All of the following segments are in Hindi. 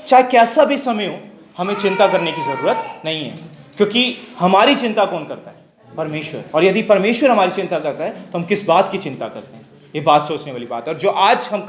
चाहे कैसा भी समय हो, हमें चिंता करने की जरूरत नहीं है, क्योंकि हमारी चिंता कौन करता है? परमेश्वर। और यदि परमेश्वर हमारी चिंता करता है तो हम किस बात की चिंता करते हैं? ये बात सोचने वाली बात है। और जो आज हम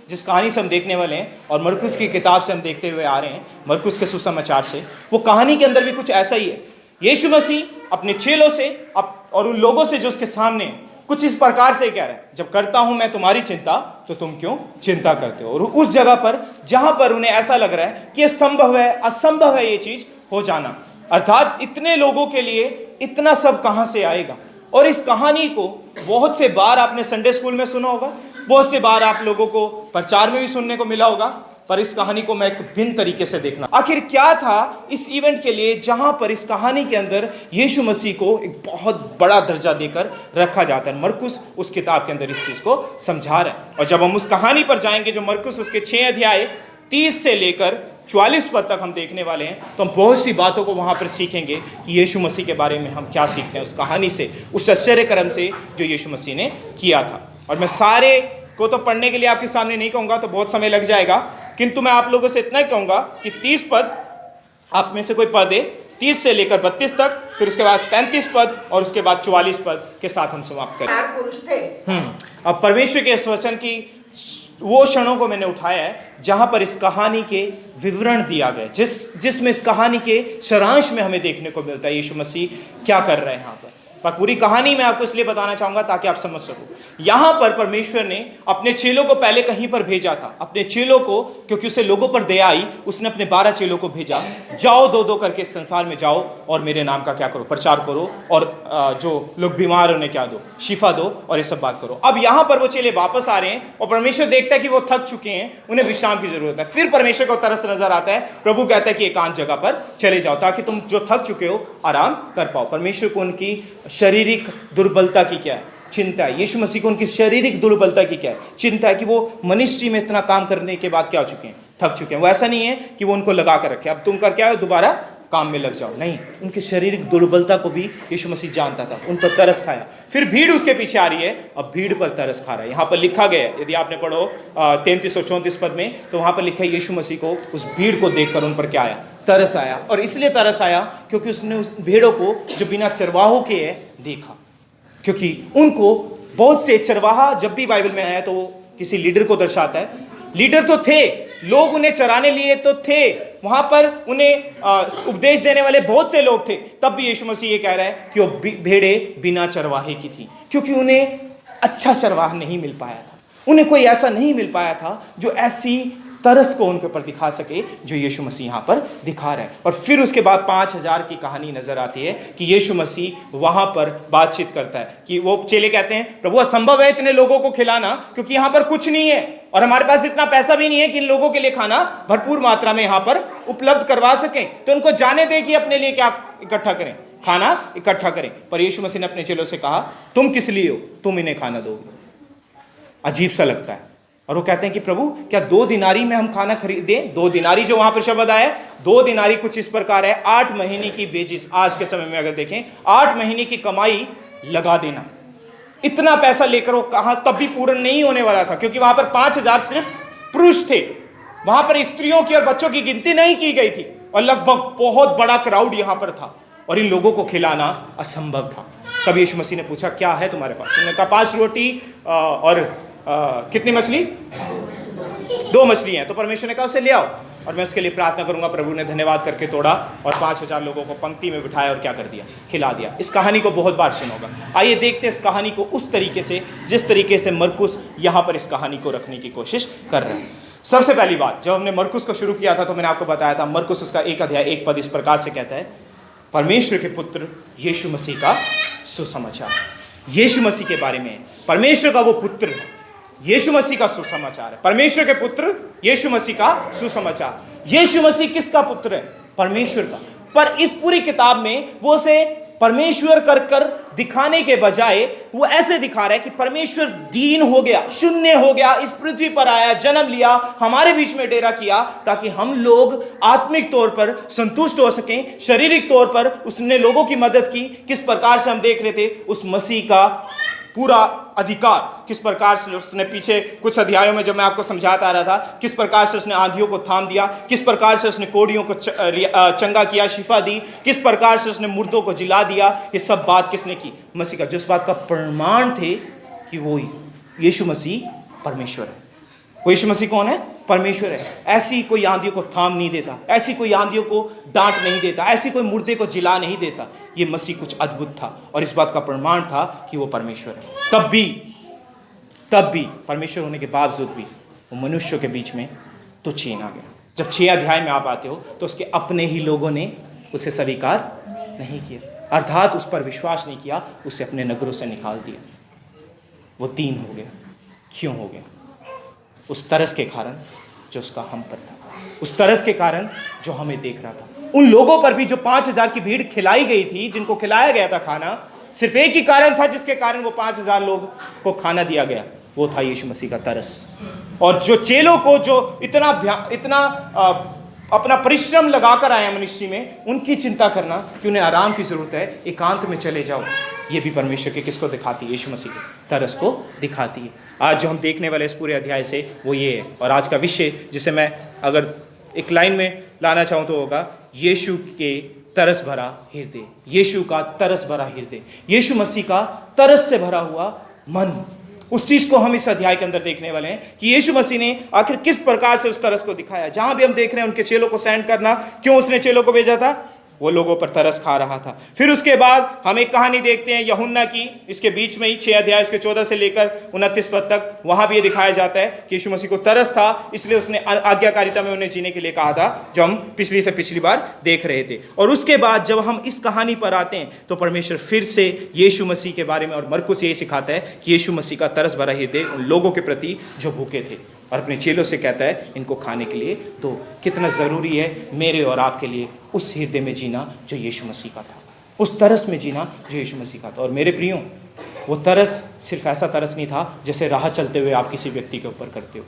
जिस कहानी से हम देखने वाले हैं, और मरकुस की किताब से हम देखते हुए आ रहे हैं, मरकुस के सुसमाचार से, वो कहानी के अंदर भी कुछ ऐसा ही है। यीशु मसीह अपने चेलों से और उन लोगों से जो उसके सामने कुछ इस प्रकार से कह रहा है, जब करता हूं मैं तुम्हारी चिंता तो तुम क्यों चिंता करते हो? और उस जगह पर जहां पर उन्हें ऐसा लग रहा है कि ये संभव है, असंभव है ये चीज हो जाना, अर्थात इतने लोगों के लिए इतना सब कहां से आएगा। और इस कहानी को बहुत से बार आपने संडे स्कूल में सुना होगा, बहुत से बार आप लोगों को प्रचार में भी सुनने को मिला होगा, पर इस कहानी को मैं एक भिन्न तरीके से देखना। आखिर क्या था इस इवेंट के लिए जहां पर इस कहानी के अंदर यीशु मसीह को एक बहुत बड़ा दर्जा देकर रखा जाता है? मरकुस उस किताब के अंदर इस चीज को समझा रहा है। और जब हम उस कहानी पर जाएंगे, जो मरकुस उसके 6 अध्याय 30 से लेकर 44 पद तक हम देखने वाले हैं, तो हम बहुत सी बातों को वहां पर सीखेंगे कि यीशु मसीह के बारे में हम क्या सीखते हैं उस कहानी से, उस आश्चर्य कर्म से जो यीशु मसीह ने किया था। और मैं सारे को तो पढ़ने के लिए आपके सामने नहीं कहूंगा, तो बहुत समय लग जाएगा, किंतु मैं आप लोगों से इतना ही कहूंगा कि 30 पद आप में से कोई पद है 30 से लेकर 32 तक, फिर उसके बाद 35 पद और उसके बाद 44 पद के साथ हम समाप्त करें। 4 पुरुष थे। अब परमेश्वर के इस वचन की वो क्षणों को मैंने उठाया है जहां पर इस कहानी के विवरण दिया गया, जिसमें इस कहानी के सारांश में हमें देखने को मिलता है यीशु मसीह क्या कर रहे हैं यहाँ पर। पूरी कहानी मैं आपको इसलिए बताना चाहूंगा ताकि आप समझ सको। यहां पर परमेश्वर ने अपने चेलों को पहले कहीं पर भेजा था, अपने चेलों को, क्योंकि उसे लोगों पर दया आई, उसने अपने 12 चेलों को भेजा, जाओ 2-2 करके इस संसार में जाओ और मेरे नाम का क्या करो? प्रचार करो, और जो लोग बीमार उन्हें क्या दो? शिफा दो, और ये सब बात करो। अब यहां पर वो चेले वापस आ रहे हैं और परमेश्वर देखता है कि वो थक चुके हैं, उन्हें विश्राम की जरूरत है। फिर परमेश्वर को तरस नजर आता है, प्रभु कहता है कि एकांत जगह पर चले जाओ ताकि तुम जो थक चुके हो आराम कर पाओ। परमेश्वर को उनकी शारीरिक दुर्बलता की क्या है? चिंता है। यीशु मसीह को उनकी शारीरिक दुर्बलता की क्या है? चिंता है कि वो मनुष्य में इतना काम करने के बाद क्या हो चुके हैं? थक चुके हैं। वो ऐसा नहीं है कि वो उनको लगा कर रखे, अब तुम कर क्या हो, दोबारा काम में लग जाओ, नहीं। उनकी शारीरिक दुर्बलता को भी यीशु मसीह जानता था, उन पर तरस खाया। फिर भीड़ उसके पीछे आ रही है, अब भीड़ पर तरस खा रहा है। यहाँ पर लिखा गया है, यदि आपने पढ़ो 33 और 34 पद में, तो वहां पर लिखा है यीशु मसीह को उस भीड़ को देखकर उन पर क्या आया? तरस आया। और इसलिए तरस आया क्योंकि उसने उस भेड़ों को जो बिना चरवाहों के है देखा। क्योंकि उनको बहुत से चरवाहा जब भी बाइबल में आया तो वो किसी लीडर को दर्शाता है। लीडर तो थे, लोग उन्हें चराने लिए तो थे, वहां पर उन्हें उपदेश देने वाले बहुत से लोग थे, तब भी यीशु मसीह ये कह रहा है कि वो भेड़े बिना चरवाहे की थी, क्योंकि उन्हें अच्छा चरवाहा नहीं मिल पाया था। उन्हें कोई ऐसा नहीं मिल पाया था जो ऐसी तरस को उनके ऊपर दिखा सके जो यीशु मसीह यहाँ पर दिखा रहा है। और फिर उसके बाद 5000 की कहानी नजर आती है कि यीशु मसीह वहां पर बातचीत करता है कि वो चेले कहते हैं, प्रभु असंभव है इतने लोगों को खिलाना, क्योंकि यहाँ पर कुछ नहीं है और हमारे पास इतना पैसा भी नहीं है कि इन लोगों के लिए खाना भरपूर मात्रा में यहाँ पर उपलब्ध करवा सकें। तो उनको जाने दे कि अपने लिए क्या इकट्ठा करें, खाना इकट्ठा करें। पर यीशु मसीह ने अपने चेलों से कहा, तुम किस लिए हो, तुम इन्हें खाना दोगे? अजीब सा लगता है। और वो कहते हैं कि प्रभु क्या 2 दिनारी में हम खाना खरीदें? 2 दिनारी जो वहां पर शब्द आया है, 2 दिनारी कुछ इस प्रकार है, 8 महीने की वेजिस, आज के समय में अगर देखें 8 महीने की कमाई लगा देना। इतना पैसा लेकर वो कहां, तब भी पूर्ण नहीं होने वाला था, क्योंकि वहां पर 5000 सिर्फ पुरुष थे, वहां पर स्त्रियों की और बच्चों की गिनती नहीं की गई थी, और लगभग बहुत बड़ा क्राउड यहां पर था और इन लोगों को खिलाना असंभव था। तब यीशु मसीह ने पूछा, क्या है तुम्हारे पास? उन्होंने कहा 5 रोटी और कितनी मछली? 2 मछली हैं। तो परमेश्वर ने कहा उसे ले आओ, और मैं उसके लिए प्रार्थना करूंगा। प्रभु ने धन्यवाद करके तोड़ा और 5000 लोगों को पंक्ति में बिठाया और क्या कर दिया? खिला दिया। इस कहानी को बहुत बार सुना होगा। आइए देखते हैं इस कहानी को उस तरीके से जिस तरीके से मरकुस यहाँ पर इस कहानी को रखने की कोशिश कर रहे हैं। सबसे पहली बात, जब हमने मरकुस को शुरू किया था तो मैंने आपको बताया था, मरकुस उसका 1 अध्याय 1 पद इस प्रकार से कहता है, परमेश्वर के पुत्र यीशु मसीह का सुसमाचार। यीशु मसीह के बारे में, परमेश्वर का वो पुत्र है, यीशु मसीह का सुसमाचार है। परमेश्वर के पुत्र यीशु मसीह का सुसमाचार। यीशु मसीह किसका पुत्र है? परमेश्वर का। पर इस पूरी किताब में वो उसे परमेश्वर कर कर दिखाने के बजाय वो ऐसे दिखा रहा है कि परमेश्वर दीन हो गया, शून्य हो गया, इस पृथ्वी पर आया, जन्म लिया, हमारे बीच में डेरा किया, ताकि हम लोग आत्मिक तौर पर संतुष्ट हो सकें। शारीरिक तौर पर उसने लोगों की मदद की। किस प्रकार से हम देख रहे थे उस मसीह का पूरा अधिकार, किस प्रकार से उसने पीछे कुछ अध्यायों में जब मैं आपको समझाता आ रहा था, किस प्रकार से उसने आंधियों को थाम दिया, किस प्रकार से उसने कोढ़ियों को चंगा किया, शिफा दी, किस प्रकार से उसने मुर्दों को जिला दिया, ये सब बात किसने की? मसीह का। जिस बात का प्रमाण थे कि वो यीशु मसीह परमेश्वर है। वो यीशु मसीह कौन है? परमेश्वर है। ऐसी कोई आंधियों को थाम नहीं देता, ऐसी कोई आंधियों को डांट नहीं देता, ऐसी कोई मुर्दे को जिला नहीं देता। ये मसीह कुछ अद्भुत था और इस बात का प्रमाण था कि वो परमेश्वर है। तब भी परमेश्वर होने के बावजूद भी वो मनुष्यों के बीच में तो छीन आ गया। जब 6 अध्याय में आप आते हो तो उसके अपने ही लोगों ने उसे स्वीकार नहीं किया, अर्थात उस पर विश्वास नहीं किया, उसे अपने नगरों से निकाल दिया। वो 3 हो गया। क्यों हो गया? उस तरस के कारण जो उसका हम पर था, उस तरस के कारण जो हमें देख रहा था। उन लोगों पर भी जो 5000 की भीड़ खिलाई गई थी, जिनको खिलाया गया था खाना, सिर्फ एक ही कारण था जिसके कारण वो 5000 लोग को खाना दिया गया, वो था यीशु मसीह का तरस। और जो चेलों को जो इतना अपना परिश्रम लगाकर आया मनुष्य में, उनकी चिंता करना कि उन्हें आराम की जरूरत है, एकांत में चले जाओ, ये भी परमेश्वर के किसको दिखाती है? यीशु मसीह के तरस को दिखाती है। आज जो हम देखने वाले इस पूरे अध्याय से वो ये है। और आज का विषय जिसे मैं अगर एक लाइन में लाना चाहूँ तो होगा यीशु के तरस भरा हृदय, यीशु का तरस भरा हृदय, यीशु मसीह का तरस से भरा हुआ मन। उस चीज को हम इस अध्याय के अंदर देखने वाले हैं कि यीशु मसीह ने आखिर किस प्रकार से उस तरस को दिखाया। जहां भी हम देख रहे हैं उनके चेलों को सेंड करना, क्यों उसने चेलों को भेजा था? वो लोगों पर तरस खा रहा था। फिर उसके बाद हम एक कहानी देखते हैं यूहन्ना की, इसके बीच में ही 6 अध्याय इसके 14 से लेकर 29 पद तक, वहां भी ये दिखाया जाता है कि यीशु मसीह को तरस था, इसलिए उसने आज्ञाकारिता में उन्हें जीने के लिए कहा था, जो हम पिछली बार देख रहे थे। और उसके बाद जब हम इस कहानी पर आते हैं तो परमेश्वर फिर से यीशु मसीह के बारे में और मरकुस यही सिखाता है कि यीशु मसीह का तरस भरा हृदय उन लोगों के प्रति जो भूखे थे, और अपने चेलों से कहता है इनको खाने के लिए। तो कितना ज़रूरी है मेरे और आपके लिए उस हृदय में जीना जो यीशु मसीह का था, उस तरस में जीना जो यीशु मसीह का था। और मेरे प्रियो, वो तरस सिर्फ ऐसा तरस नहीं था जैसे राह चलते हुए आप किसी व्यक्ति के ऊपर करते हो।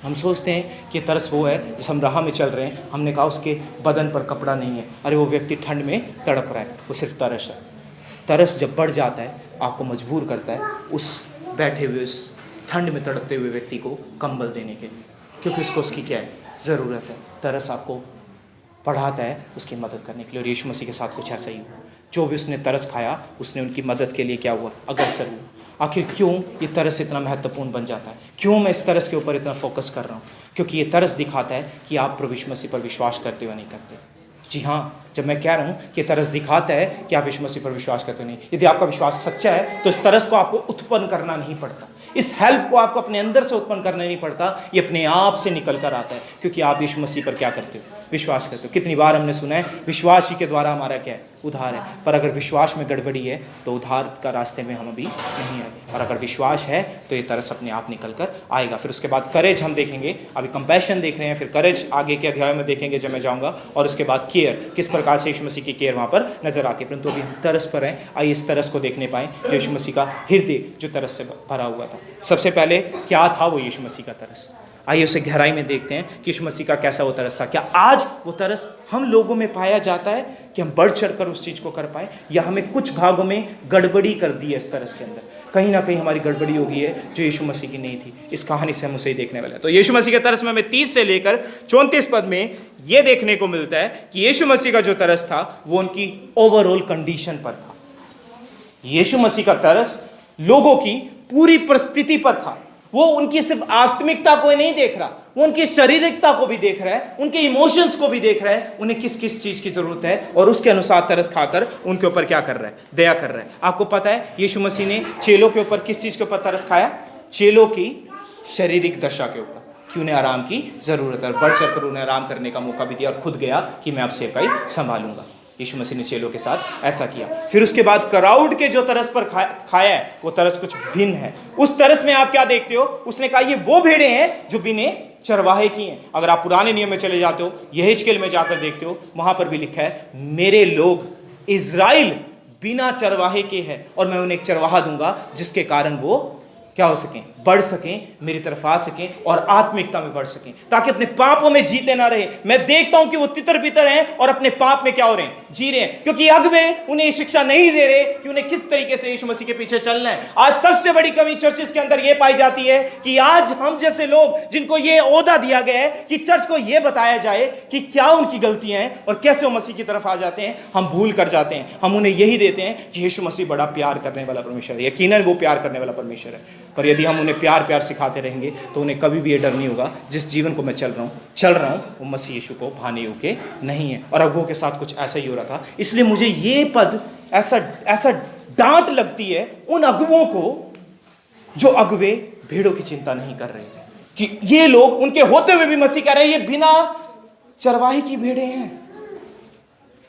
हम सोचते हैं कि तरस वो है जैसे हम राह में चल रहे हैं, हमने कहा उसके बदन पर कपड़ा नहीं है, अरे वो व्यक्ति ठंड में तड़प रहा है, वो सिर्फ तरस है। तरस जब बढ़ जाता है आपको मजबूर करता है उस बैठे हुए उस ठंड में तड़पते हुए व्यक्ति को कंबल देने के लिए, क्योंकि उसको उसकी क्या है? ज़रूरत है। तरस आपको पढ़ाता है उसकी मदद करने के लिए। और यीशु मसीह के साथ कुछ ऐसा ही हुआ। जो भी उसने तरस खाया उसने उनकी मदद के लिए क्या हुआ? अग्रसर हुआ। आखिर क्यों ये तरस इतना महत्वपूर्ण बन जाता है? क्यों मैं इस तरस के ऊपर इतना फोकस कर रहा हूँ? क्योंकि ये तरस दिखाता है कि आप प्रभु यीशु मसीह पर विश्वास करते हो नहीं करते। जी हाँ, जब मैं कह रहा हूँ कि तरस दिखाता है कि आप यीशु मसीह पर विश्वास करते हो नहीं, यदि आपका विश्वास सच्चा है तो इस तरस को आपको उत्पन्न करना नहीं पड़ता, इस हेल्प को आपको अपने अंदर से उत्पन्न करना नहीं पड़ता, ये अपने आप से निकल कर आता है, क्योंकि आप यीशु मसीह पर क्या करते हो? विश्वास करते हो। कितनी बार हमने सुना है विश्वास ही के द्वारा हमारा क्या है? उद्धार है। पर अगर विश्वास में गड़बड़ी है तो उद्धार का रास्ते में हम अभी नहीं आए। और अगर विश्वास है तो ये तरस अपने आप निकल कर आएगा। फिर उसके बाद करेज हम देखेंगे, अभी कंपैशन देख रहे हैं, फिर करेज आगे के अध्याय में देखेंगे जब मैं जाऊँगा, और उसके बाद केयर, किस प्रकार से यीशु मसीह की केयर वहाँ पर नजर आती है। परंतु अभी हम तरस पर हैं, आइए इस तरस को देखने पाएँ जो यीशु मसीह का हृदय जो तरस से भरा हुआ था। सबसे पहले क्या था वो यीशु मसीह का तरस? आइए उसे गहराई में देखते हैं कि यीशु मसीह का कैसा वो तरस था। क्या आज वो तरस हम लोगों में पाया जाता है कि हम बढ़ चढ़ कर उस चीज़ को कर पाए, या हमें कुछ भागों में गड़बड़ी कर दी है? इस तरस के अंदर कहीं ना कहीं हमारी गड़बड़ी हो गई है जो यीशु मसीह की नहीं थी। इस कहानी से हम उसे ही देखने वाले हैं। तो यीशु मसीह के तरस में हमें 30 से लेकर 34 पद में ये देखने को मिलता है कि यीशु मसीह का जो तरस था वो उनकी ओवरऑल कंडीशन पर था। यीशु मसीह का तरस लोगों की पूरी परिस्थिति पर था। वो उनकी सिर्फ आत्मिकता को नहीं देख रहा, वो उनकी शारीरिकता को भी देख रहा है, उनके इमोशंस को भी देख रहा है, उन्हें किस किस चीज की जरूरत है, और उसके अनुसार तरस खाकर उनके ऊपर क्या कर रहा है? दया कर रहा है। आपको पता है यीशु मसीह ने चेलों के ऊपर किस चीज के ऊपर तरस खाया? चेलों की शारीरिक दशा के ऊपर, कि उन्हें आराम की जरूरत है, और बढ़ चढ़कर उन्हें आराम करने का मौका भी दिया, और खुद गया कि मैं आपसे इकाई संभालूंगा। यीशु मसीह ने चेलों के साथ ऐसा किया। फिर उसके बाद क्राउड के जो तरस पर खाया है वो तरस कुछ भिन्न है। उस तरस में आप क्या देखते हो? उसने कहा ये वो भेड़ें हैं जो बिना चरवाहे की हैं। अगर आप पुराने नियम में चले जाते हो, यहेजकेल में जाकर देखते हो, वहां पर भी लिखा है मेरे लोग इज़राइल बिना चरवाहे के हैं और मैं उन्हें एक चरवाहा दूंगा जिसके कारण वो क्या हो सकें, बढ़ सकें, मेरी तरफ आ सकें और आत्मिकता में बढ़ सकें, ताकि अपने पापों में जीते ना रहे। मैं देखता हूं कि वो तितर बितर हैं और अपने पाप में क्या हो रहे हैं, जी रहे हैं, क्योंकि अगुवे उन्हें ये शिक्षा नहीं दे रहे कि उन्हें किस तरीके से यीशु मसीह के पीछे चलना है। आज सबसे बड़ी कमी चर्चिस के अंदर यह पाई जाती है कि आज हम जैसे लोग जिनको यह ओहदा दिया गया है कि चर्च को यह बताया जाए कि क्या उनकी गलतियां हैं और कैसे वो मसीह की तरफ आ जाते हैं, हम भूल कर जाते हैं। हम उन्हें यही देते हैं कि यीशु मसीह बड़ा प्यार करने वाला परमेश्वर है। यकीनन वो प्यार करने वाला परमेश्वर है, पर यदि हम उन्हें प्यार प्यार सिखाते रहेंगे तो उन्हें कभी भी ये डर नहीं होगा जिस जीवन को मैं चल रहा हूँ वो मसीह यीशु को भाने योग्य नहीं है। और अगुओं के साथ कुछ ऐसा ही हो रहा था। इसलिए मुझे ये पद ऐसा डांट लगती है उन अगुओं को जो अगुवे भेड़ों की चिंता नहीं कर रहे थे, कि ये लोग उनके होते हुए भी मसीह कह रहे हैं ये बिना चरवाही की भेड़ें हैं।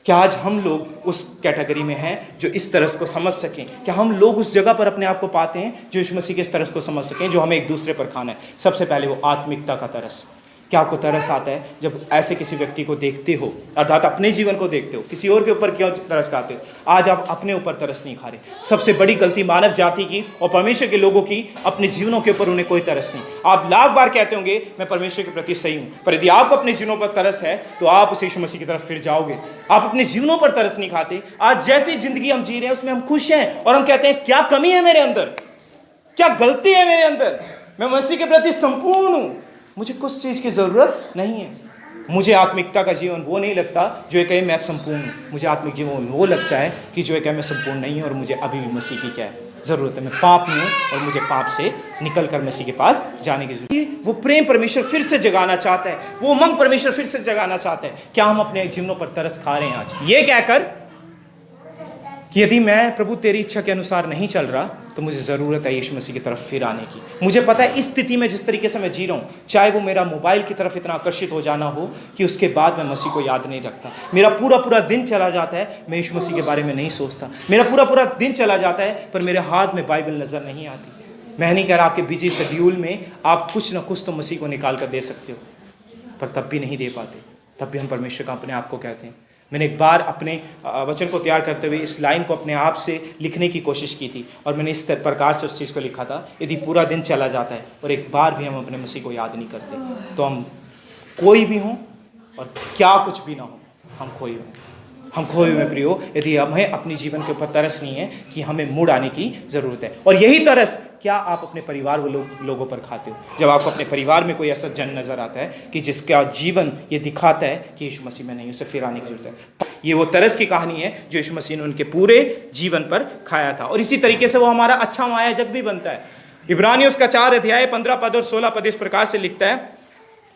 क्या आज हम लोग उस कैटेगरी में हैं जो इस तरस को समझ सकें? क्या हम लोग उस जगह पर अपने आप को पाते हैं जो यीशु मसीह के इस तरस को समझ सकें जो हमें एक दूसरे पर खाना है? सबसे पहले वो आत्मिकता का तरस। क्या आपको तरस आता है जब ऐसे किसी व्यक्ति को देखते हो, अर्थात अपने जीवन को देखते हो? किसी और के ऊपर क्यों तरस खाते हो? आज आप अपने ऊपर तरस नहीं खा रहे। सबसे बड़ी गलती मानव जाति की और परमेश्वर के लोगों की, अपने जीवनों के ऊपर उन्हें कोई तरस नहीं। आप लाख बार कहते होंगे मैं परमेश्वर के प्रति सही हूं, पर यदि आपको अपने जीवनों पर तरस है तो आप उस यीशु मसीह की तरफ फिर जाओगे। आप अपने जीवनों पर तरस नहीं खाते। आज जैसी जिंदगी हम जी रहे हैं उसमें हम खुश हैं और हम कहते हैं क्या कमी है मेरे अंदर, क्या गलती है मेरे अंदर, मैं मसीह के प्रति संपूर्ण हूं, मुझे कुछ चीज की जरूरत नहीं है। मुझे आत्मिकता का जीवन वो नहीं लगता जो ये कहे मैं संपूर्ण हूं। मुझे आत्मिक जीवन वो लगता है कि जो ये कहे मैं संपूर्ण नहीं हूं और मुझे अभी भी मसीह की क्या है जरूरत है। मैं पाप में हूं और मुझे पाप से निकल कर मसीह के पास जाने की जरूरत है। वो प्रेम परमेश्वर फिर से जगाना चाहता है, वो उमंग परमेश्वर फिर से जगाना चाहता है। क्या हम अपने जीवनों पर तरस खा रहे हैं आज ये कहकर कि यदि मैं प्रभु तेरी इच्छा के अनुसार नहीं चल रहा तो मुझे ज़रूरत है यीशु मसीह की तरफ फिर आने की। मुझे पता है इस स्थिति में जिस तरीके से मैं जी रहा हूँ, चाहे वो मेरा मोबाइल की तरफ इतना आकर्षित हो जाना हो कि उसके बाद मैं मसीह को याद नहीं रखता, मेरा पूरा दिन चला जाता है मैं यीशु मसीह के बारे में नहीं सोचता, मेरा पूरा दिन चला जाता है पर मेरे हाथ में बाइबल नज़र नहीं आती। मैं नहीं कह रहा आपके बिजी शेड्यूल में आप कुछ ना कुछ तो मसीह को निकाल कर दे सकते हो, पर तब भी नहीं दे पाते। तब भी हम परमेश्वर का अपने आप को कहते हैं। मैंने एक बार अपने वचन को तैयार करते हुए इस लाइन को अपने आप से लिखने की कोशिश की थी और मैंने इस प्रकार से उस चीज़ को लिखा था, यदि पूरा दिन चला जाता है और एक बार भी हम अपने मसीह को याद नहीं करते तो हम कोई भी हों और क्या कुछ भी ना हो, हम खोए हुए में प्रियो। यदि हमें अपनी जीवन के ऊपर तरस नहीं है कि हमें मुड़ आने की ज़रूरत है। और यही तरस क्या आप अपने परिवार व लोगों पर खाते हो? जब आपको अपने परिवार में कोई ऐसा जन नज़र आता है कि जिसका जीवन ये दिखाता है कि यीशु मसीह में नहीं, उसे फिर आने की ज़रूरत है। ये वो तरस की कहानी है जो यीशु मसीह ने उनके पूरे जीवन पर खाया था। और इसी तरीके से वो हमारा अच्छा आयोजक भी बनता है। इब्रानियों उसका 4 अध्याय 15 पद और 16 पद इस प्रकार से लिखता है,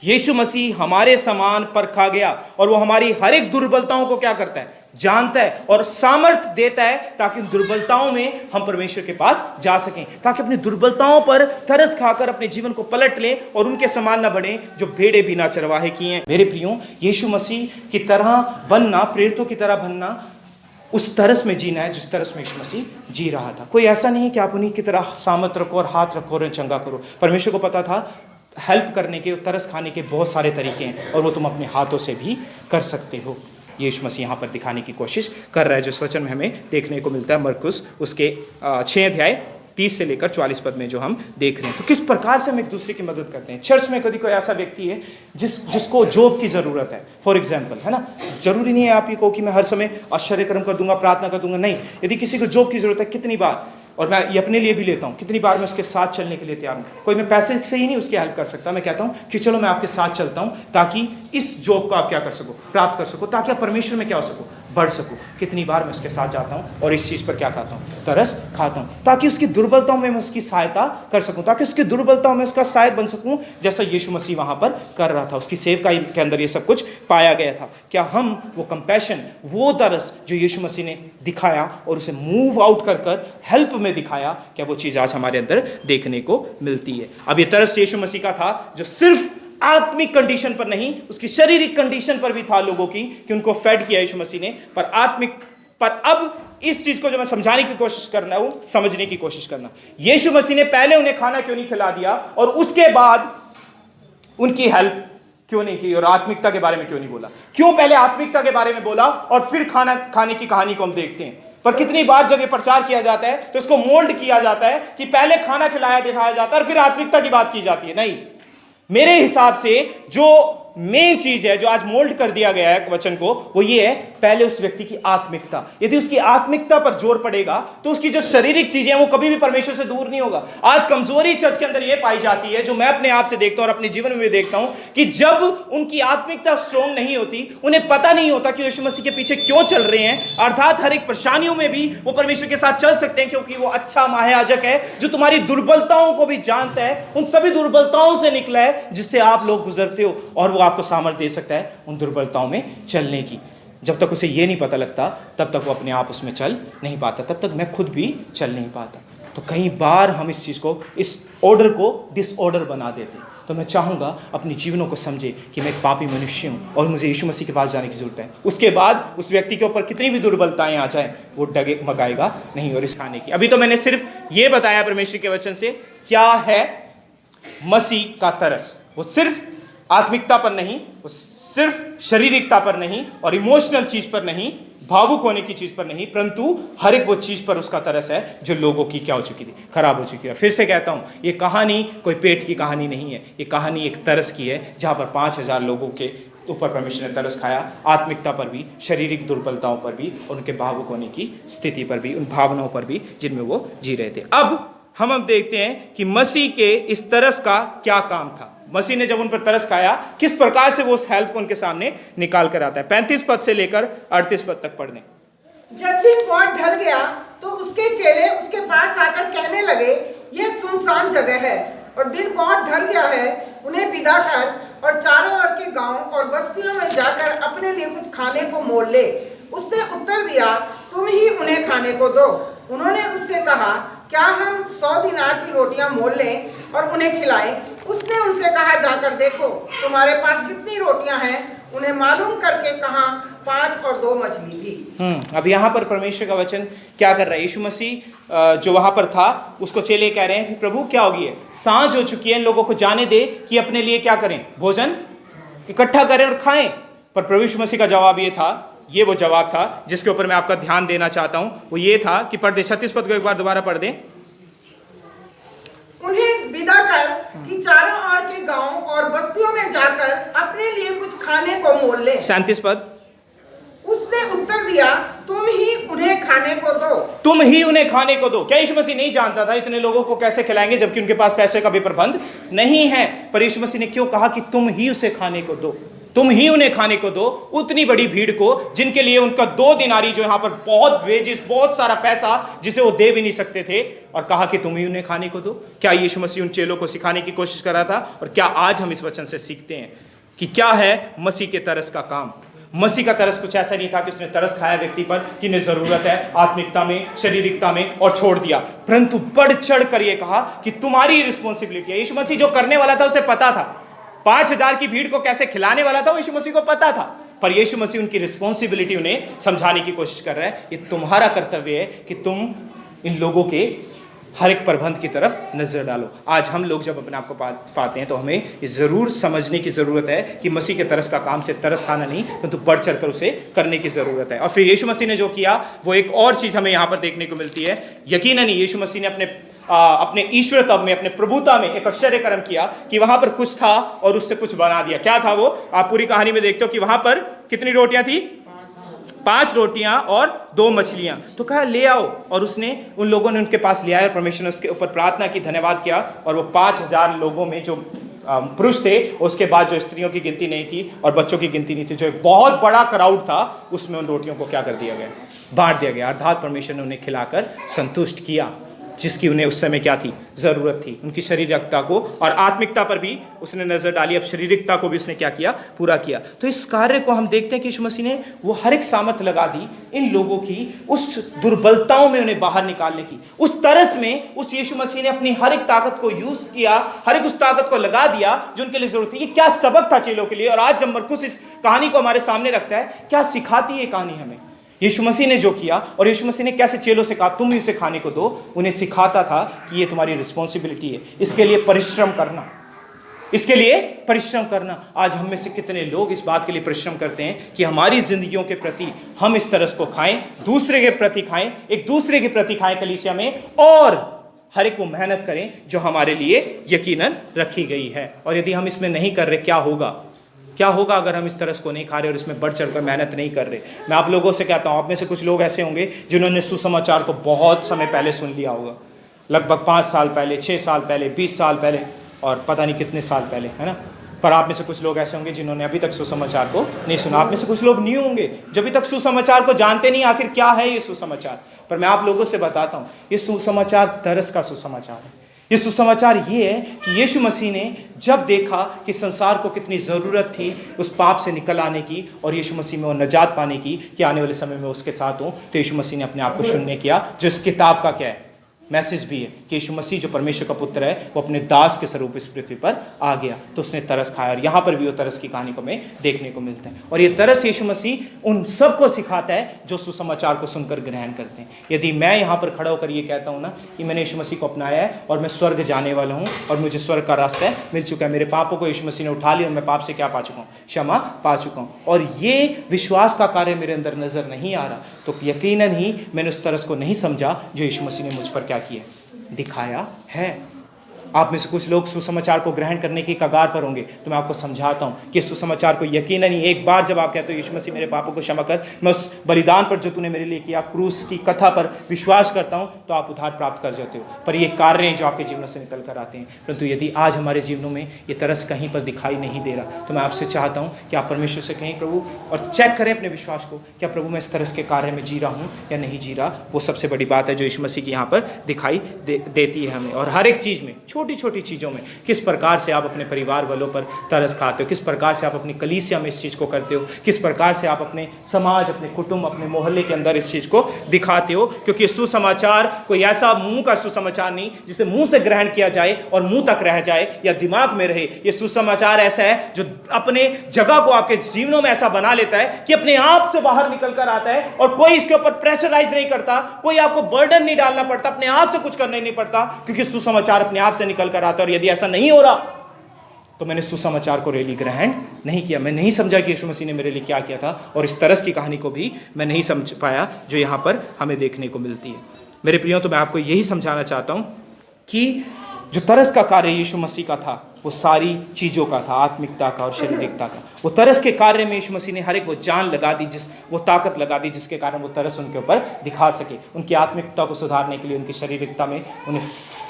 यीशु मसीह हमारे समान परखा गया और वो हमारी हर एक दुर्बलताओं को क्या करता है, जानता है और सामर्थ्य देता है ताकि उन दुर्बलताओं में हम परमेश्वर के पास जा सकें, ताकि अपनी दुर्बलताओं पर तरस खाकर अपने जीवन को पलट लें और उनके समान न बने जो भेड़े बिना चरवाहे की हैं। मेरे प्रियो, यीशु मसीह की तरह बनना, प्रेरितों की तरह बनना, उस तरस में जीना है जिस तरस में यीशु मसीह जी रहा था। कोई ऐसा नहीं है कि आप उन्हीं की तरह सामर्थ्य रखो और हाथ रखो और चंगा करो। परमेश्वर को पता था हेल्प करने के, तरस खाने के बहुत सारे तरीके हैं और वो तुम अपने हाथों से भी कर सकते हो। यीशु मसीह यहाँ पर दिखाने की कोशिश कर रहा है, जो इस वचन में हमें देखने को मिलता है मरकुस उसके 6 अध्याय 30 से लेकर 44 पद में जो हम देख रहे हैं। तो किस प्रकार से हम एक दूसरे की मदद करते हैं। चर्च में कभी कोई ऐसा व्यक्ति है जिसको जॉब की ज़रूरत है, फॉर एग्जाम्पल, है ना। जरूरी नहीं है आप ये कहो कि मैं हर समय आश्चर्य कर्म कर दूंगा, प्रार्थना कर दूंगा, नहीं। यदि किसी को जॉब की ज़रूरत है, कितनी बार, और मैं ये अपने लिए भी लेता हूँ, कितनी बार मैं उसके साथ चलने के लिए तैयार हूँ। कोई मैं पैसे से ही नहीं उसकी हेल्प कर सकता, मैं कहता हूँ कि चलो मैं आपके साथ चलता हूँ ताकि इस जॉब को आप क्या कर सको, प्राप्त कर सको, ताकि आप परमेश्वर में क्या हो सको, बढ़ सको। कितनी बार मैं उसके साथ जाता हूँ और इस चीज़ पर क्या खाता हूँ, तरस खाता हूँ, ताकि उसकी दुर्बलताओं में मैं उसकी सहायता कर सकूँ, ताकि उसकी दुर्बलताओं में उसका सहायक बन सकूँ, जैसा यीशु मसीह वहाँ पर कर रहा था। उसकी सेवकाई के अंदर ये सब कुछ पाया गया था। क्या हम वो कंपैशन, वो तरस जो यीशु मसीह ने दिखाया और उसे मूव आउट कर हेल्प में दिखाया, क्या वो चीज़ आज हमारे अंदर देखने को मिलती है? अब ये तरस यीशु मसीह का था जो सिर्फ आत्मिक कंडीशन पर नहीं, उसकी शारीरिक कंडीशन पर भी था लोगों की, कि उनको फेड किया यीशु मसीह ने, पर आत्मिक पर अब इस चीज को जो मैं समझाने की कोशिश करना हूं, समझने की कोशिश करना, यीशु मसीह ने पहले उन्हें खाना क्यों नहीं खिला दिया और उसके बाद उनकी हेल्प क्यों नहीं की और आत्मिकता के बारे में क्यों नहीं बोला? क्यों पहले आत्मिकता के बारे में बोला और फिर खाना खाने की कहानी को हम देखते हैं? पर कितनी बार जब ये प्रचार किया जाता है तो इसको मोल्ड किया जाता है कि पहले खाना खिलाया दिखाया जाता है और फिर आत्मिकता की बात की जाती है। नहीं, मेरे हिसाब से जो मेन चीज है जो आज मोल्ड कर दिया गया है वचन को, वो ये है पहले उस व्यक्ति की आत्मिकता। यदि उसकी आत्मिकता पर जोर पड़ेगा तो उसकी जो शारीरिक चीजें हैं वो कभी भी परमेश्वर से दूर नहीं होगा। आज कमजोरी चर्च के अंदर ये पाई जाती है, जो मैं अपने आप से देखता हूं और अपने जीवन में भी देखता हूं, कि जब उनकी आत्मिकता स्ट्रोंग नहीं होती, उन्हें पता नहीं होता कि यीशु मसीह के पीछे क्यों चल रहे हैं, अर्थात हर एक परेशानियों में भी वो परमेश्वर के साथ चल सकते हैं क्योंकि वो अच्छा महायाजक है जो तुम्हारी दुर्बलताओं को भी जानता है, उन सभी दुर्बलताओं से निकला है जिससे आप लोग गुजरते हो, और वो आपको सामर्थ्य दे सकता है उन दुर्बलताओं में चलने की। जब तक उसे ये नहीं पता लगता तब तक वो अपने आप उसमें चल नहीं पाता, तब तक मैं खुद भी चल नहीं पाता। तो कई बार हम इस चीज़ को, इस ऑर्डर को डिसऑर्डर बना देते। तो मैं चाहूँगा अपनी जीवनों को समझे कि मैं एक पापी मनुष्य हूँ और मुझे यीशु मसीह के पास जाने की जरूरत है। उसके बाद उस व्यक्ति के ऊपर कितनी भी दुर्बलताएं आ जाएं, वो डगे मगाएगा नहीं। और इस खाने की अभी तो मैंने सिर्फ ये बताया परमेश्वर के वचन से क्या है मसीह का तरस। वो सिर्फ आत्मिकता पर नहीं, वो सिर्फ शारीरिकता पर नहीं और इमोशनल चीज पर नहीं, भावुक होने की चीज पर नहीं, परंतु हर एक वो चीज पर उसका तरस है जो लोगों की क्या हो चुकी थी, खराब हो चुकी है। फिर से कहता हूं, ये कहानी कोई पेट की कहानी नहीं है, ये कहानी एक तरस की है जहां पर 5000 लोगों के ऊपर परमेश्वर ने तरस खाया, आत्मिकता पर भी, शारीरिक दुर्बलताओं पर भी, उनके भावुक होने की स्थिति पर भी, उन भावनाओं पर भी जिनमें वो जी रहे थे। अब हम देखते हैं कि मसीह के इस तरस का क्या काम था। मसीह ने जब उन पर तरस खाया, किस प्रकार से वो उस हेल्प को उनके सामने निकाल कर आता है। 35 पद से लेकर 38 पद तक पढ़ने। जब दिन बहुत ढल गया तो उसके चेले उसके पास आकर कहने लगे, यह सुनसान जगह है और दिन बहुत ढल गया है, उन्हें विदा कर और चारों ओर के गांव और बस्तियों में जाकर अपने लिए कुछ खाने को मोल ले। उसने उत्तर दिया, तुम ही उन्हें खाने को दो। उन्होंने उससे कहा, क्या हम 100 दिनार की रोटियां मोल लें और उन्हें खिलाएं? उसने उनसे कहा, जाकर देखो तुम्हारे पास कितनी रोटियां हैं। उन्हें मालूम करके कहा, 5 और 2 मछली भी। अब यहाँ पर परमेश्वर का वचन क्या कर रहा है? यीशु मसीह जो वहां पर था उसको चेले कह रहे हैं कि प्रभु क्या होगी है, सांझ हो चुकी है, इन लोगों को जाने दे कि अपने लिए क्या करें, भोजन इकट्ठा करें और खाएं। पर प्रभु यीशु मसीह का जवाब ये था, ये वो जवाब था जिसके ऊपर मैं आपका ध्यान देना चाहता हूं। वो ये था कि पढ़ दे 36 पद को एक बार दोबारा पढ़ दे। उन्हें विदा कर कि चारों ओर के गांव और बस्तियों में जाकर अपने लिए कुछ खाने को मोल ले। 37 पद। उसने उत्तर दिया, तुम ही उन्हें खाने को दो। तुम ही उन्हें खाने को दो। क्या यीशु मसीह नहीं जानता था इतने लोगों को कैसे खिलाएंगे जबकि उनके पास पैसे का भी प्रबंध नहीं है? पर यीशु मसीह ने क्यों कहा कि तुम ही उसे खाने को दो, तुम ही उन्हें खाने को दो, उतनी बड़ी भीड़ को जिनके लिए उनका 2 दिनारी जो यहाँ पर बहुत वेजेस, बहुत सारा पैसा जिसे वो दे भी नहीं सकते थे, और कहा कि तुम ही उन्हें खाने को दो। क्या यीशु मसीह उन चेलों को सिखाने की कोशिश कर रहा था? और क्या आज हम इस वचन से सीखते हैं कि क्या है मसीह के तरस का काम? मसीह का तरस कुछ ऐसा नहीं था कि उसने तरस खाया व्यक्ति पर कि इन्हें जरूरत है आत्मिकता में, शारीरिकता में, और छोड़ दिया, परंतु बढ़ चढ़ कर यह कहा कि तुम्हारी रिस्पॉन्सिबिलिटी है। यीशु मसीह जो करने वाला था उसे पता था, 5000 की भीड़ को कैसे खिलाने वाला था वो यीशु मसीह को पता था, पर यीशु मसीह उनकी रिस्पॉन्सिबिलिटी उन्हें समझाने की कोशिश कर रहा है। ये तुम्हारा कर्तव्य है कि तुम इन लोगों के हर एक प्रबंध की तरफ नजर डालो। आज हम लोग जब अपने आप को पाते हैं तो हमें ये जरूर समझने की जरूरत है कि मसीह के तरस का काम से तरस खाना नहीं, परंतु बढ़ चढ़ कर उसे करने की जरूरत है। और फिर यीशु मसीह ने जो किया वो एक और चीज हमें यहाँ पर देखने को मिलती है। यकीनन यीशु मसीह ने अपने ईश्वरत्व में, अपने प्रभुता में एक आश्चर्य कर्म किया कि वहां पर कुछ था और उससे कुछ बना दिया। क्या था वो? आप पूरी कहानी में देखते हो कि वहां पर कितनी रोटियां थी? 5 रोटियां और 2 मछलियां। तो कहा ले आओ, और उसने उन लोगों ने उनके पास ले आया, परमेश्वर ने उसके ऊपर प्रार्थना की, धन्यवाद किया, और वो 5000 लोगों में जो पुरुष थे, उसके बाद जो स्त्रियों की गिनती नहीं थी और बच्चों की गिनती नहीं थी, जो एक बहुत बड़ा क्राउड था, उसमें उन रोटियों को क्या कर दिया गया? बांट दिया गया। अर्थात परमेश्वर ने उन्हें खिलाकर संतुष्ट किया जिसकी उन्हें उस समय क्या थी? जरूरत थी। उनकी शारीरिकता को और आत्मिकता पर भी उसने नजर डाली, अब शारीरिकता को भी उसने क्या किया? पूरा किया। तो इस कार्य को हम देखते हैं कि यीशु मसीह ने वो हर एक सामर्थ लगा दी इन लोगों की उस दुर्बलताओं में उन्हें बाहर निकालने की। उस तरस में उस यीशु मसीह ने अपनी हर एक ताकत को यूज किया, हर एक उस ताकत को लगा दिया जो उनके लिए जरूरत थी। ये क्या सबक था चेलों के लिए, और आज जब मरकुस इस कहानी को हमारे सामने रखता है, क्या सिखाती है कहानी हमें? यीशु मसीह ने जो किया और यीशु मसीह ने कैसे चेलों से कहा तुम इसे खाने को दो, उन्हें सिखाता था कि ये तुम्हारी रिस्पॉन्सिबिलिटी है, इसके लिए परिश्रम करना, इसके लिए परिश्रम करना। आज हम में से कितने लोग इस बात के लिए परिश्रम करते हैं कि हमारी जिंदगियों के प्रति हम इस तरस को खाएं, दूसरे के प्रति खाएं, एक दूसरे के प्रति खाएं कलीसिया में, और हर एक वो मेहनत करें जो हमारे लिए यकीनन रखी गई है। और यदि हम इसमें नहीं कर रहे, क्या होगा? क्या होगा अगर हम इस तरस को नहीं खा रहे और इसमें बढ़ चढ़कर मेहनत नहीं कर रहे? मैं आप लोगों से कहता हूं, आप में से कुछ लोग ऐसे होंगे जिन्होंने सुसमाचार को बहुत समय पहले सुन लिया होगा, लगभग 5 साल पहले, 6 साल पहले, 20 साल पहले, और पता नहीं कितने साल पहले, है ना। पर आप में से कुछ लोग ऐसे होंगे जिन्होंने अभी तक सुसमाचार को नहीं सुना। आप में से कुछ लोग न्यू होंगे जो अभी तक सुसमाचार को जानते नहीं, आखिर क्या है ये सुसमाचार। पर मैं आप लोगों से बताता हूँ, ये सुसमाचार तरस का सुसमाचार है। ये सुसमाचार ये है कि यीशु मसीह ने जब देखा कि संसार को कितनी ज़रूरत थी उस पाप से निकल आने की और यीशु मसीह में वो नजात पाने की कि आने वाले समय में उसके साथ हूँ, तो यीशु मसीह ने अपने आप को शून्य किया, जो इस किताब का क्या है, मैसेज भी है कि यीशु मसीह जो परमेश्वर का पुत्र है वो अपने दास के स्वरूप इस पृथ्वी पर आ गया, तो उसने तरस खाया। और यहाँ पर भी वो तरस की कहानी को हमें देखने को मिलता है। और ये तरस यीशु मसीह उन सबको सिखाता है जो सुसमाचार को सुनकर ग्रहण करते हैं। यदि मैं यहाँ पर खड़ा होकर ये कहता हूँ ना कि मैंने यीशु मसीह को अपनाया है और मैं स्वर्ग जाने वाला हूँ और मुझे स्वर्ग का रास्ता मिल चुका है, मेरे पापों को यीशु मसीह ने उठा लिया और मैं पाप से क्या पा चुका हूँ? क्षमा पा चुका हूँ, और ये विश्वास का कार्य मेरे अंदर नजर नहीं आ रहा, तो यकीनन ही मैंने उस तरस को नहीं समझा जो यीशु मसीह ने मुझ पर क्या किया, दिखाया है। आप में से कुछ लोग सुसमाचार को ग्रहण करने की कगार पर होंगे, तो मैं आपको समझाता हूं कि सुसमाचार को यकीनन ही एक बार जब आप कहते हो यीशु मसीह मेरे पापों को क्षमा कर, मैं उस बलिदान पर जो तूने मेरे लिए किया, क्रूस की कथा पर विश्वास करता हूं, तो आप उद्धार प्राप्त कर जाते हो। पर ये कार्य हैं जो आपके जीवन से निकल कर आते हैं। परंतु यदि आज हमारे जीवनों में ये तरस कहीं पर दिखाई नहीं दे रहा, तो मैं आपसे चाहता हूँ कि आप परमेश्वर से कहें प्रभु, और चेक करें अपने विश्वास को, क्या प्रभु मैं इस तरस के कार्य में जी रहा हूँ या नहीं जी रहा। वो सबसे बड़ी बात है जो यीशु मसीह की यहाँ पर दिखाई देती है हमें। और हर एक चीज़ में, छोटी छोटी चीज़ों में, किस प्रकार से आप अपने परिवार वालों पर तरस खाते हो, किस प्रकार से आप अपनी कलीसिया में इस चीज़ को करते हो, किस प्रकार से आप अपने समाज, अपने कुटुंब, अपने मोहल्ले के अंदर इस चीज़ को दिखाते हो। क्योंकि सुसमाचार कोई ऐसा मुंह का सुसमाचार नहीं जिसे मुंह से ग्रहण किया जाए और मुंह तक रह जाए या दिमाग में रहे। ये सुसमाचार ऐसा है जो अपने जगह को आपके जीवनों में ऐसा बना लेता है कि अपने आप से बाहर निकल कर आता है और कोई इसके ऊपर प्रेशराइज नहीं करता, कोई आपको बर्डन नहीं डालना पड़ता, अपने आप से कुछ करना नहीं पड़ता, क्योंकि सुसमाचार अपने आप से निकल कर आता है। और यदि ऐसा नहीं हो रहा तो मैंने सुसमाचार को रियली ग्रहण नहीं किया, मैं नहीं समझा कि यीशु मसीह ने मेरे लिए क्या किया था, और इस तरस की कहानी को भी मैं नहीं समझ पाया जो यहाँ पर हमें देखने को मिलती है। मेरे प्रियो, तो मैं आपको यही समझाना चाहता हूँ कि जो तरस का कार्य यीशु मसीह का था वो सारी चीज़ों का था, आत्मिकता का और शारीरिकता का। वो तरस के कार्य में यीशु मसीह ने हर एक वो जान लगा दी, वो ताकत लगा दी जिसके कारण वो तरस उनके ऊपर दिखा सके, उनकी आत्मिकता को सुधारने के लिए, उनकी शारीरिकता में उन्हें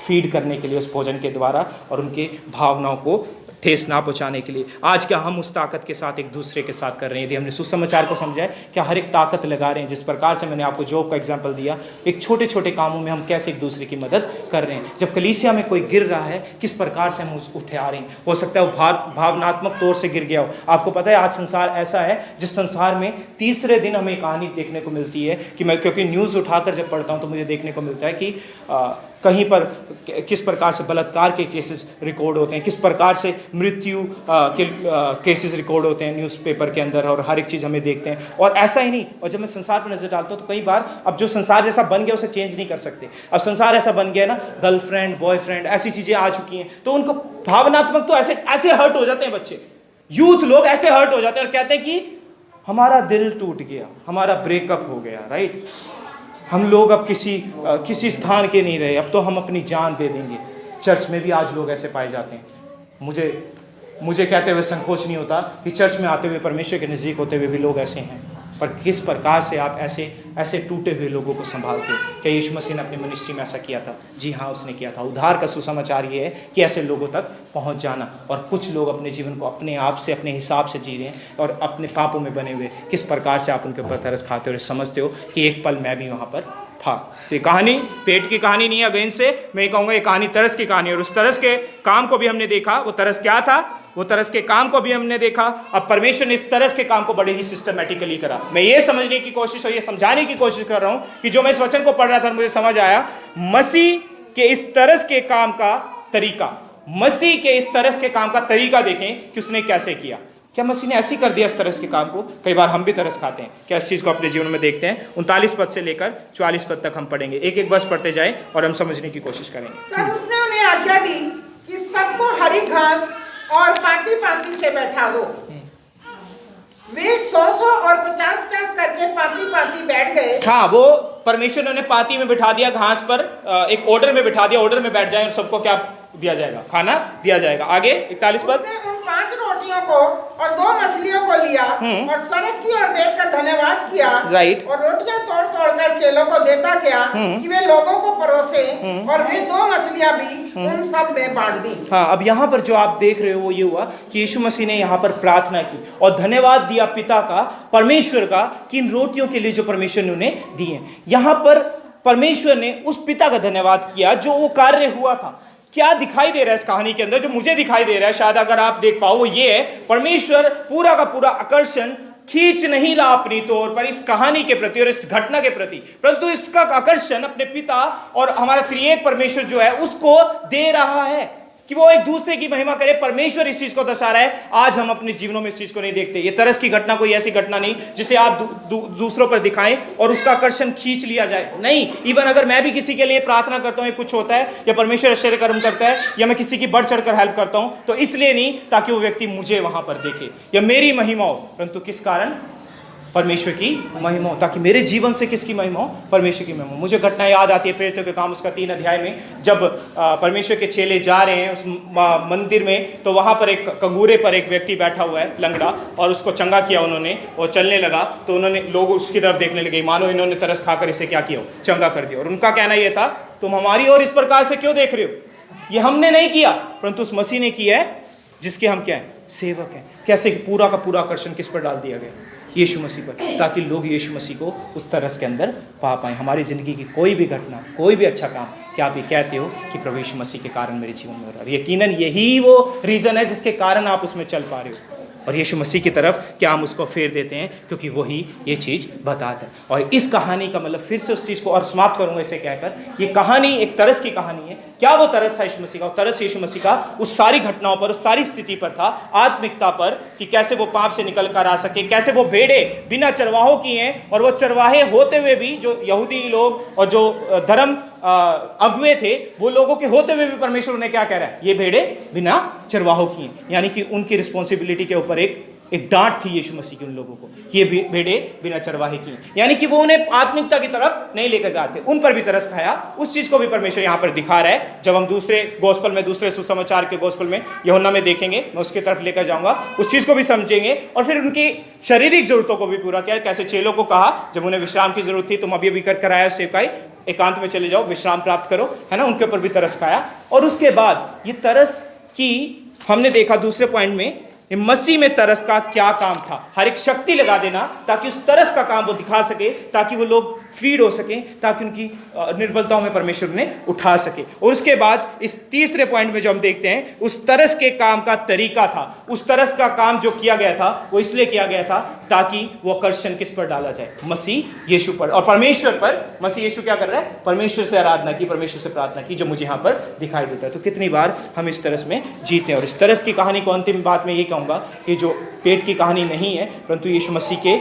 फीड करने के लिए उस भोजन के द्वारा, और उनके भावनाओं को ठेस ना पहुंचाने के लिए। आज क्या हम उस ताकत के साथ एक दूसरे के साथ कर रहे हैं? यदि हमने सुसमाचार को समझा है, क्या हर एक ताकत लगा रहे हैं? जिस प्रकार से मैंने आपको जॉब का एग्जांपल दिया, एक छोटे छोटे कामों में हम कैसे एक दूसरे की मदद कर रहे हैं। जब कलीसिया में कोई गिर रहा है, किस प्रकार से हम उठे आ रहे हैं। हो सकता है वो भावनात्मक तौर से गिर गया हो। आपको पता है आज संसार ऐसा है जिस संसार में तीसरे दिन हमें कहानी देखने को मिलती है कि मैं, क्योंकि न्यूज़ उठाकर जब पढ़ता हूँ तो मुझे देखने को मिलता है कि कहीं पर किस प्रकार से बलात्कार के केसेस रिकॉर्ड होते हैं, किस प्रकार से मृत्यु के केसेस रिकॉर्ड होते हैं न्यूज़पेपर के अंदर, और हर एक चीज़ हमें देखते हैं। और ऐसा ही नहीं, और जब मैं संसार पर नज़र डालता हूँ तो कई बार अब जो संसार जैसा बन गया उसे चेंज नहीं कर सकते। अब संसार ऐसा बन गया ना, गर्लफ्रेंड, बॉयफ्रेंड, ऐसी चीज़ें आ चुकी हैं, तो उनको भावनात्मक तो ऐसे हर्ट हो जाते हैं बच्चे, यूथ लोग ऐसे हर्ट हो जाते हैं और कहते हैं कि हमारा दिल टूट गया, हमारा ब्रेकअप हो गया, राइट, हम लोग अब किसी स्थान के नहीं रहे, अब तो हम अपनी जान दे देंगे। चर्च में भी आज लोग ऐसे पाए जाते हैं। मुझे कहते हुए संकोच नहीं होता कि चर्च में आते हुए, परमेश्वर के नज़दीक होते हुए भी लोग ऐसे हैं। पर किस प्रकार से आप ऐसे टूटे हुए लोगों को संभालते हो? क्या यीशु मसीह ने अपनी मिनिस्ट्री में ऐसा किया था? जी हाँ, उसने किया था। उद्धार का सुसमाचार ये है कि ऐसे लोगों तक पहुंच जाना। और कुछ लोग अपने जीवन को अपने आप से, अपने हिसाब से जी रहे हैं और अपने पापों में बने हुए। किस प्रकार से आप उनके ऊपर तरस खाते हो और समझते हो कि एक पल मैं भी वहाँ पर था। तो ये कहानी पेट की कहानी नहीं है। अगेन से मैं कहूँगा ये कहानी तरस की कहानी, और उस तरस के काम को भी हमने देखा। वो तरस क्या था? वो तरस के काम को भी हमने देखा। अब परमेश्वर ने इस तरस के काम को बड़े ही सिस्टमैटिकली करा। मैं ये समझने की कोशिश और ये समझाने की कोशिश कर रहा हूं कि जो मैं इस वचन को पढ़ रहा था मुझे समझ आया, मसीह के इस तरस के काम का तरीका, मसीह के इस तरस के काम का तरीका देखें कि उसने कैसे किया। क्या मसीह ने ऐसे ही कर दिया इस तरस के काम को? कई बार हम भी तरस खाते हैं। क्या इस चीज़ को अपने जीवन में देखते हैं? 39 पद से लेकर 44 पद तक हम पढ़ेंगे, एक एक वर्ष पढ़ते जाए और हम समझने की कोशिश करेंगे। तब उसने उन्हें आज्ञा दी कि सबको हरी घास और पाती पाती से बैठा दो। वे 100 और 50 करके पाती पाती बैठ गए। हाँ, वो परमेश्वर ने उन्हें पाती में बिठा दिया, घास पर एक ऑर्डर में बिठा दिया, ऑर्डर में बैठ जाए और सबको क्या दिया जाएगा? खाना दिया जाएगा। आगे 41 पद। उसने उन 5 रोटियों को और 2 मछलियों को लिया और स्वर्ग की ओर देखकर धन्यवाद किया। राइट। और रोटियां तोड़ तोड़ कर चेलों को देता गया कि वे लोगों को परोसे, और वे 2 मछलियां भी उन सब में बांट दी। हाँ, अब यहाँ पर जो आप देख रहे हो वो ये हुआ कि यीशु मसीह ने यहाँ पर प्रार्थना की और धन्यवाद दिया पिता का, परमेश्वर का, कि इन रोटियों के लिए जो परमेश्वर ने उन्हें दिए। यहाँ पर परमेश्वर ने उस पिता का धन्यवाद किया जो वो कार्य हुआ था। क्या दिखाई दे रहा है इस कहानी के अंदर? जो मुझे दिखाई दे रहा है, शायद अगर आप देख पाओ, वो ये है, परमेश्वर पूरा का पूरा आकर्षण खींच नहीं रहा अपनी तौर पर इस कहानी के प्रति और इस घटना के प्रति, परंतु इसका आकर्षण अपने पिता और हमारा त्रिएक परमेश्वर जो है उसको दे रहा है कि वो एक दूसरे की महिमा करे। परमेश्वर इस चीज को दर्शा रहा है। आज हम अपने जीवनों में इस चीज को नहीं देखते। ये तरस की घटना कोई ऐसी घटना नहीं जिसे आप दूसरों पर दिखाएं और उसका आकर्षण खींच लिया जाए। नहीं, इवन अगर मैं भी किसी के लिए प्रार्थना करता हूं, कुछ होता है या परमेश्वर आश्चर्य कर्म करता है या मैं किसी की बढ़ चढ़कर हेल्प करता हूं, तो इसलिए नहीं ताकि वो व्यक्ति मुझे वहां पर देखे या मेरी महिमा हो, परंतु किस कारण? परमेश्वर की महिमा हो। ताकि मेरे जीवन से किसकी महिमा हो? परमेश्वर की महिमा हो। मुझे घटना याद आती है प्रेरितों के काम उसका 3 अध्याय में, जब परमेश्वर के चेले जा रहे हैं उस मंदिर में, तो वहाँ पर एक कंगूरे पर एक व्यक्ति बैठा हुआ है, लंगड़ा, और उसको चंगा किया उन्होंने और चलने लगा। तो उन्होंने लोग उसकी तरफ देखने लगे, मानो इन्होंने तरस खाकर इसे क्या किया, चंगा कर दिया। और उनका कहना यह था, तुम हमारी ओर इस प्रकार से क्यों देख रहे हो? ये हमने नहीं किया, परंतु उस मसीह ने किया है जिसके हम क्या है? सेवक हैं। कैसे? पूरा का पूरा आकर्षण किस पर डाल दिया गया? यीशु मसीह पर, ताकि लोग यीशु मसीह को उस तरस के अंदर पा पाएं। हमारी ज़िंदगी की कोई भी घटना, कोई भी अच्छा काम, क्या आप ये कहते हो कि प्रभु यीशु मसीह के कारण मेरे जीवन में हो रहा है? यकीनन यही वो रीज़न है जिसके कारण आप उसमें चल पा रहे हो। और यीशु मसीह की तरफ क्या हम उसको फेर देते हैं, क्योंकि वही ये चीज़ बताता है। और इस कहानी का मतलब, फिर से उस चीज़ को और समाप्त करूंगा इसे कहकर, ये कहानी एक तरस की कहानी है। क्या वो तरस था यीशु मसीह का? तरस यीशु मसीह का उस सारी घटनाओं पर, उस सारी स्थिति पर था, आत्मिकता पर, कि कैसे वो पाप से निकल कर आ सके, कैसे वो भेड़े बिना चरवाहों की हैं, और वो चरवाहे होते हुए भी, जो यहूदी लोग और जो धर्म अगुए थे, वो लोगों के होते हुए भी परमेश्वर उन्हें क्या कह रहा है? ये भेड़े बिना चरवाहों की हैं। यानी कि उनकी रिस्पॉन्सिबिलिटी के ऊपर एक डांट थी यीशु मसीह की उन लोगों को कि ये भेड़े बिना चरवाहे की, यानी कि वो उन्हें आत्मिकता की तरफ नहीं लेकर जाते। उन पर भी तरस खाया। उस चीज को भी परमेश्वर यहाँ पर दिखा रहा है। जब हम दूसरे गोस्पल में, दूसरे सुसमाचार के गोस्पल में, यूहन्ना में देखेंगे, मैं उसकी तरफ लेकर जाऊंगा, उस चीज को भी समझेंगे और फिर उनकी शारीरिक जरूरतों को भी पूरा किया। कैसे चेलों को कहा जब उन्हें विश्राम की जरूरत थी, तुम अभी कर कर आया सेवकाई, एकांत में चले जाओ, विश्राम प्राप्त करो, है ना? उनके ऊपर भी तरस खाया। और उसके बाद ये तरस की हमने देखा दूसरे पॉइंट में, मसीह में तरस का क्या काम था? हर एक शक्ति लगा देना ताकि उस तरस का काम वो दिखा सके, ताकि वो लोग फीड हो सके, ताकि उनकी निर्बलताओं में परमेश्वर ने उठा सके। और उसके बाद इस तीसरे पॉइंट में जो हम देखते हैं, उस तरस के काम का तरीका था। उस तरस का काम जो किया गया था वो इसलिए किया गया था ताकि वो आकर्षण किस पर डाला जाए? मसीह यीशु पर और परमेश्वर पर। मसीह यीशु क्या कर रहा है? परमेश्वर से आराधना की, परमेश्वर से प्रार्थना की, जो मुझे यहाँ पर दिखाई देता है। तो कितनी बार हम इस तरस में जीते हैं। और इस तरस की कहानी को अंतिम बात में ये कहूँगा कि जो पेट की कहानी नहीं है, परंतु यीशु मसीह के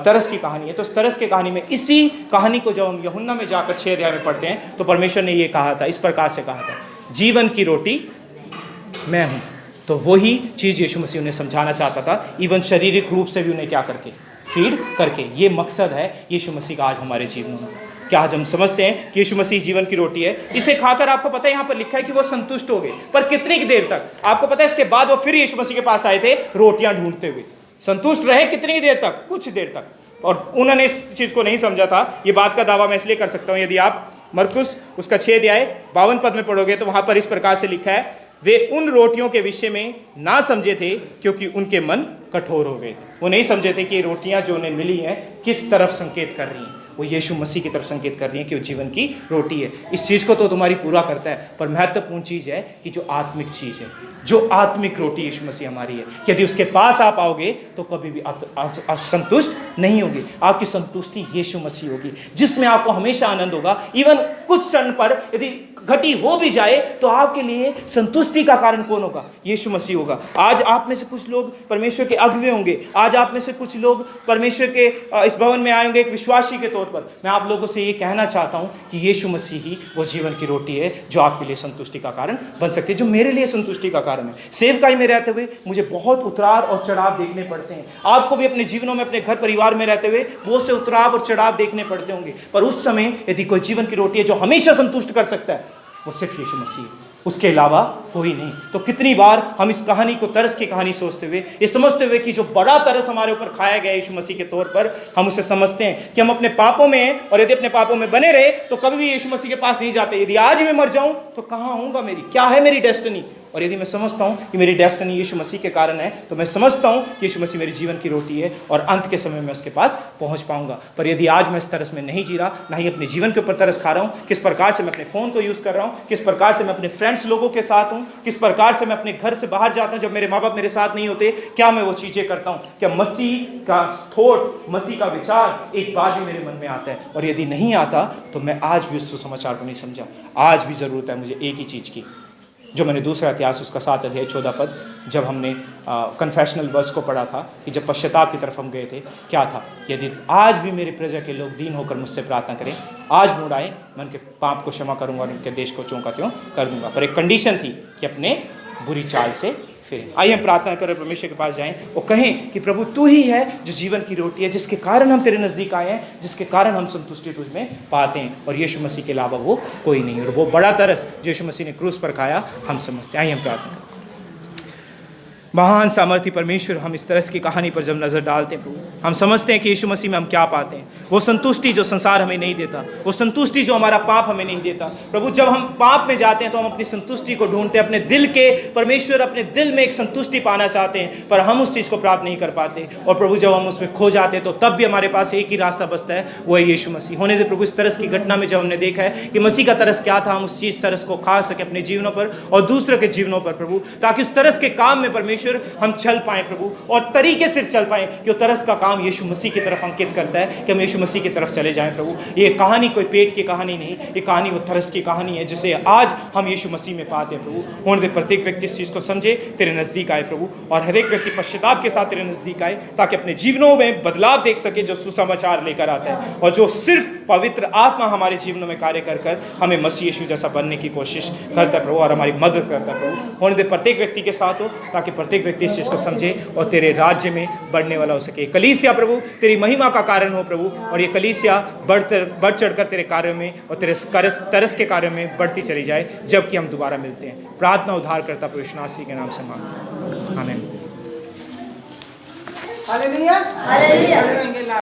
तरस की कहानी है। तो इस तरस की कहानी में, इसी कहानी को जब हम यूहन्ना में जाकर 6 अध्याय में पढ़ते हैं, तो परमेश्वर ने ये कहा था, इस प्रकार से कहा था, जीवन की रोटी मैं हूँ। तो वही चीज़ यीशु मसीह उन्हें समझाना चाहता था, इवन शारीरिक रूप से भी उन्हें क्या करके? फीड करके। ये मकसद है यीशु मसीह का आज हमारे जीवन में। क्या आज हम समझते हैं कि यीशु मसीह जीवन की रोटी है? इसे खाकर आपको पता है यहाँ पर लिखा है कि वो संतुष्ट हो गए, पर कितनी देर तक? आपको पता है इसके बाद वो फिर यीशु मसीह के पास आए थे रोटियां ढूंढते हुए। संतुष्ट रहे कितनी देर तक? कुछ देर तक। और उन्होंने इस चीज को नहीं समझा था। ये बात का दावा मैं इसलिए कर सकता हूँ, यदि आप मरकुस उसका 6 अध्याय 52 पद में पढ़ोगे तो वहां पर इस प्रकार से लिखा है, वे उन रोटियों के विषय में ना समझे थे क्योंकि उनके मन कठोर हो गए थे। वो नहीं समझे थे कि ये रोटियां जो उन्हें मिली हैं किस तरफ संकेत कर रही हैं। वो यीशु मसीह की तरफ संकेत कर रही हैं कि वो जीवन की रोटी है। इस चीज़ को तो तुम्हारी पूरा करता है, पर महत्वपूर्ण चीज़ है कि जो आत्मिक चीज़ है, जो आत्मिक रोटी यीशु मसीह हमारी है, यदि उसके पास आप आओगे तो कभी भी असंतुष्ट नहीं होगी। आपकी संतुष्टि यीशु मसीह होगी, जिसमें आपको हमेशा आनंद होगा। इवन कुछ क्षण पर यदि घटी हो भी जाए तो आपके लिए संतुष्टि का कारण कौन होगा? यीशु मसीह होगा। आज आप में से कुछ लोग परमेश्वर के अगुवे होंगे, आज आप में से कुछ लोग परमेश्वर के इस भवन में आए होंगे एक विश्वासी के तौर पर। मैं आप लोगों से ये कहना चाहता हूँ कि यीशु मसीह ही वो जीवन की रोटी है जो आपके लिए संतुष्टि का कारण बन सकती है, जो मेरे लिए संतुष्टि का कारण है। सेवकाई में रहते हुए मुझे बहुत उतार और चढ़ाव देखने पड़ते हैं। आपको भी अपने जीवनों में, अपने घर परिवार में रहते हुए बहुत से उतार और चढ़ाव देखने पड़ते होंगे, पर उस समय यदि कोई जीवन की रोटी है जो हमेशा संतुष्ट कर सकता है, वो सिर्फ यीशु मसीह, उसके अलावा कोई नहीं। तो कितनी बार हम इस कहानी को तरस की कहानी सोचते हुए, ये समझते हुए कि जो बड़ा तरस हमारे ऊपर खाया गया यीशु मसीह के तौर पर, हम उसे समझते हैं कि हम अपने पापों में हैं और यदि अपने पापों में बने रहे तो कभी भी यीशु मसीह के पास नहीं जाते। यदि आज मैं मर जाऊं तो कहाँ होऊंगा, मेरी क्या है मेरी डेस्टिनी? और यदि मैं समझता हूं कि मेरी डेस्टिनी यीशु मसीह के कारण है, तो मैं समझता हूं कि यीशु मसीह मेरी जीवन की रोटी है और अंत के समय में उसके पास पहुंच पाऊंगा। पर यदि आज मैं इस तरस में नहीं जी रहा, ना ही अपने जीवन के ऊपर तरस खा रहा हूं, किस प्रकार से मैं अपने फ़ोन को यूज़ कर रहा हूं, किस प्रकार से मैं अपने फ्रेंड्स लोगों के साथ हूं, किस प्रकार से मैं अपने घर से बाहर जाता हूं जब मेरे माँ बाप मेरे साथ नहीं होते, क्या मैं वो चीज़ें करता हूं? क्या मसीह का थॉट, मसीह का विचार एक बार भी मेरे मन में आता है? और यदि नहीं आता तो मैं आज भी उस सुसमाचार को नहीं समझा। आज भी ज़रूरत है मुझे एक ही चीज़ की, जो मैंने दूसरा इतिहास उसका 7 अध्याय 14 पद, जब हमने कन्फेशनल वर्स को पढ़ा था कि जब पश्चाताप की तरफ हम गए थे, क्या था? यदि आज भी मेरे प्रजा के लोग दीन होकर मुझसे प्रार्थना करें, आज मुड़ आए, मैं उनके पाप को क्षमा करूंगा और उनके देश को त्यों का त्यों कर दूंगा। पर एक कंडीशन थी कि अपने बुरी चाल से फिरें। आइए हम प्रार्थना करें, परमेश्वर के पास जाएं और कहें कि प्रभु तू ही है जो जीवन की रोटी है, जिसके कारण हम तेरे नज़दीक आए हैं, जिसके कारण हम संतुष्टि तुझ में पाते हैं, और यीशु मसीह के अलावा वो कोई नहीं। और वो बड़ा तरस जो यीशु मसीह ने क्रूस पर खाया हम समझते हैं। आइए हम प्रार्थना करें। महान सामर्थ्य परमेश्वर, हम इस तरस की कहानी पर जब नज़र डालते हैं प्रभु, हम समझते हैं कि यीशु मसीह में हम क्या पाते हैं। वो संतुष्टि जो संसार हमें नहीं देता, वो संतुष्टि जो हमारा पाप हमें नहीं देता। प्रभु जब हम पाप में जाते हैं तो हम अपनी संतुष्टि को ढूंढते हैं, अपने दिल के परमेश्वर अपने दिल में एक संतुष्टि पाना चाहते हैं, पर हम उस चीज़ को प्राप्त नहीं कर पाते। और प्रभु जब हम उसमें खो जाते हैं तो तब भी हमारे पास एक ही रास्ता बचता है, वो है यीशु मसीह। होने दे प्रभु इस तरस की घटना में जब हमने देखा है कि मसीह का तरस क्या था, हम उस चीज़ तरस को खा सके अपने जीवनों पर और दूसरों के जीवनों पर प्रभु, ताकि उस तरस के काम में परमेश्वर हम चल पाए प्रभु, और तरीके से चल पाए कि वो तरस का काम यीशु मसीह की तरफ अंकित करता है कि हम यीशु मसीह की तरफ चले जाएं प्रभु। ये कहानी कोई पेट की कहानी नहीं, ये कहानी वो तरस की कहानी है जिसे आज हम यीशु मसीह में पाते हैं प्रभु। होने दे प्रत्येक व्यक्ति इस चीज़ को समझे, तेरे नज़दीक आए प्रभु, और हर एक व्यक्ति पश्चाताप के साथ तेरे नज़दीक आए, ताकि अपने जीवनों में बदलाव देख सके जो सुसमाचार लेकर आता है, और जो सिर्फ पवित्र आत्मा हमारे जीवनों में कार्य कर कर हमें मसीह यीशु जैसा बनने की कोशिश करता है प्रभु, और हमारी मदद करता है प्रभु। होने दे प्रत्येक व्यक्ति के साथ हो, ताकि प्रत्येक व्यक्ति इस चीज़ को समझे और तेरे राज्य में बढ़ने वाला हो सके। कलीसिया प्रभु तेरी महिमा का कारण हो प्रभु, और ये कलीसिया बढ़ चढ़कर तेरे कार्य में और तेरे तरस के कार्य में बढ़ती चली जाए, जबकि हम दोबारा मिलते हैं। प्रार्थना उद्धार करता प्रभु यीशु मसीह के नाम से मांगते हैं, आमीन। हालेलुया।